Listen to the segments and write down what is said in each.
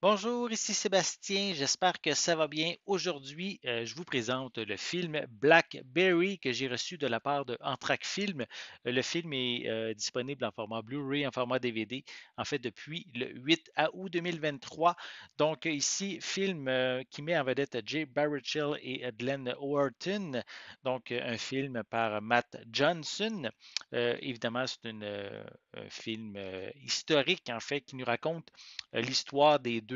Bonjour, ici Sébastien, j'espère que ça va bien. Aujourd'hui, je vous présente le film Blackberry que j'ai reçu de la part de Entraque Film. Le film est disponible en format Blu-ray, en format DVD, en fait depuis le 8 août 2023. Donc ici, film qui met en vedette Jay Baruchel et Glenn Howerton. Donc un film par Matt Johnson. Évidemment, c'est un film historique en fait qui nous raconte l'histoire des deux,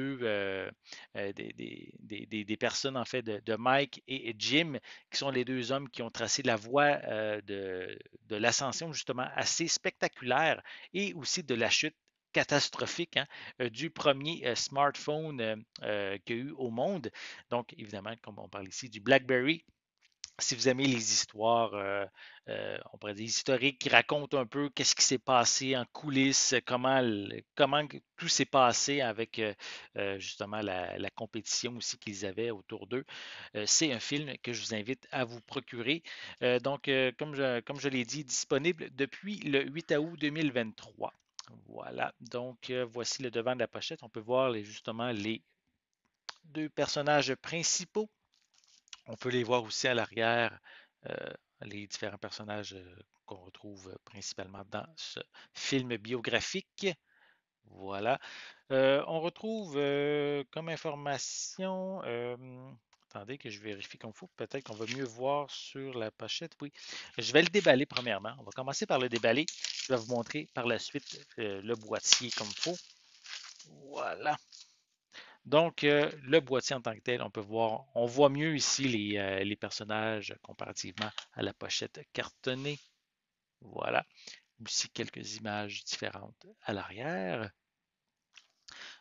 des personnes en fait de Mike et Jim, qui sont les deux hommes qui ont tracé la voie de l'ascension justement assez spectaculaire et aussi de la chute catastrophique hein, du premier smartphone qu'il y a eu au monde. Donc, évidemment, comme on parle ici du BlackBerry, si vous aimez les histoires, on pourrait dire historiques, qui racontent un peu qu'est-ce qui s'est passé en coulisses, comment tout s'est passé avec justement la compétition aussi qu'ils avaient autour d'eux, c'est un film que je vous invite à vous procurer. Comme je l'ai dit, disponible depuis le 8 août 2023. Voilà, donc voici le devant de la pochette. On peut voir justement les deux personnages principaux. On peut les voir aussi à l'arrière, les différents personnages qu'on retrouve principalement dans ce film biographique. Voilà. On retrouve comme information, attendez que je vérifie comme il faut, peut-être qu'on va mieux voir sur la pochette. Oui, je vais le déballer premièrement. On va commencer par le déballer. Je vais vous montrer par la suite le boîtier comme il faut. Voilà. Donc, le boîtier en tant que tel, on peut voir, on voit mieux ici les personnages comparativement à la pochette cartonnée. Voilà. Aussi quelques images différentes à l'arrière.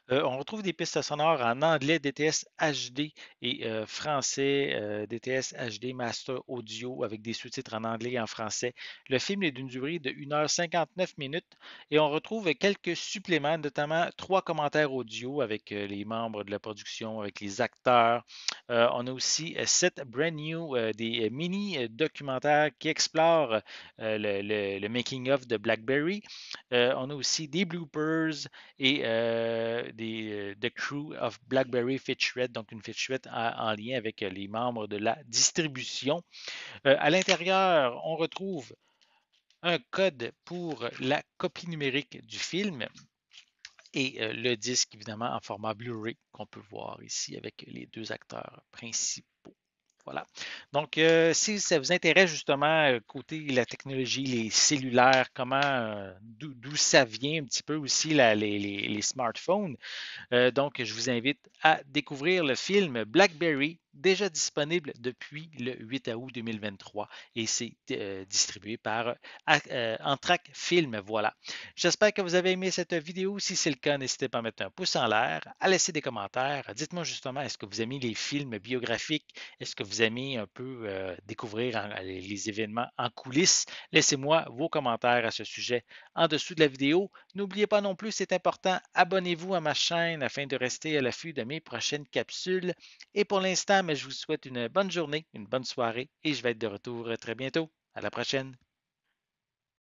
On retrouve des pistes sonores en anglais DTS HD et français DTS HD Master Audio avec des sous-titres en anglais et en français. Le film est d'une durée de 1h59 minutes et on retrouve quelques suppléments, notamment 3 commentaires audio avec les membres de la production, avec les acteurs. On a aussi 7 brand new, des mini-documentaires qui explorent le making-of de BlackBerry. On a aussi des bloopers et The Crew of BlackBerry featurette, donc une featurette en lien avec les membres de la distribution. À l'intérieur, on retrouve un code pour la copie numérique du film et le disque, évidemment, en format Blu-ray qu'on peut voir ici avec les deux acteurs principaux. Voilà. Donc, si ça vous intéresse justement, côté la technologie, les cellulaires, d'où ça vient un petit peu aussi les smartphones, donc, je vous invite à découvrir le film Blackberry, déjà disponible depuis le 8 août 2023 et c'est distribué par Entraque Film. Voilà. J'espère que vous avez aimé cette vidéo. Si c'est le cas, n'hésitez pas à mettre un pouce en l'air, à laisser des commentaires. Dites-moi justement, est-ce que vous aimez les films biographiques? Est-ce que vous aimez un peu découvrir les événements en coulisses? Laissez-moi vos commentaires à ce sujet en dessous de la vidéo. N'oubliez pas non plus, c'est important, abonnez-vous à ma chaîne afin de rester à l'affût de mes prochaines capsules. Et pour l'instant, je vous souhaite une bonne journée, une bonne soirée et je vais être de retour très bientôt. À la prochaine.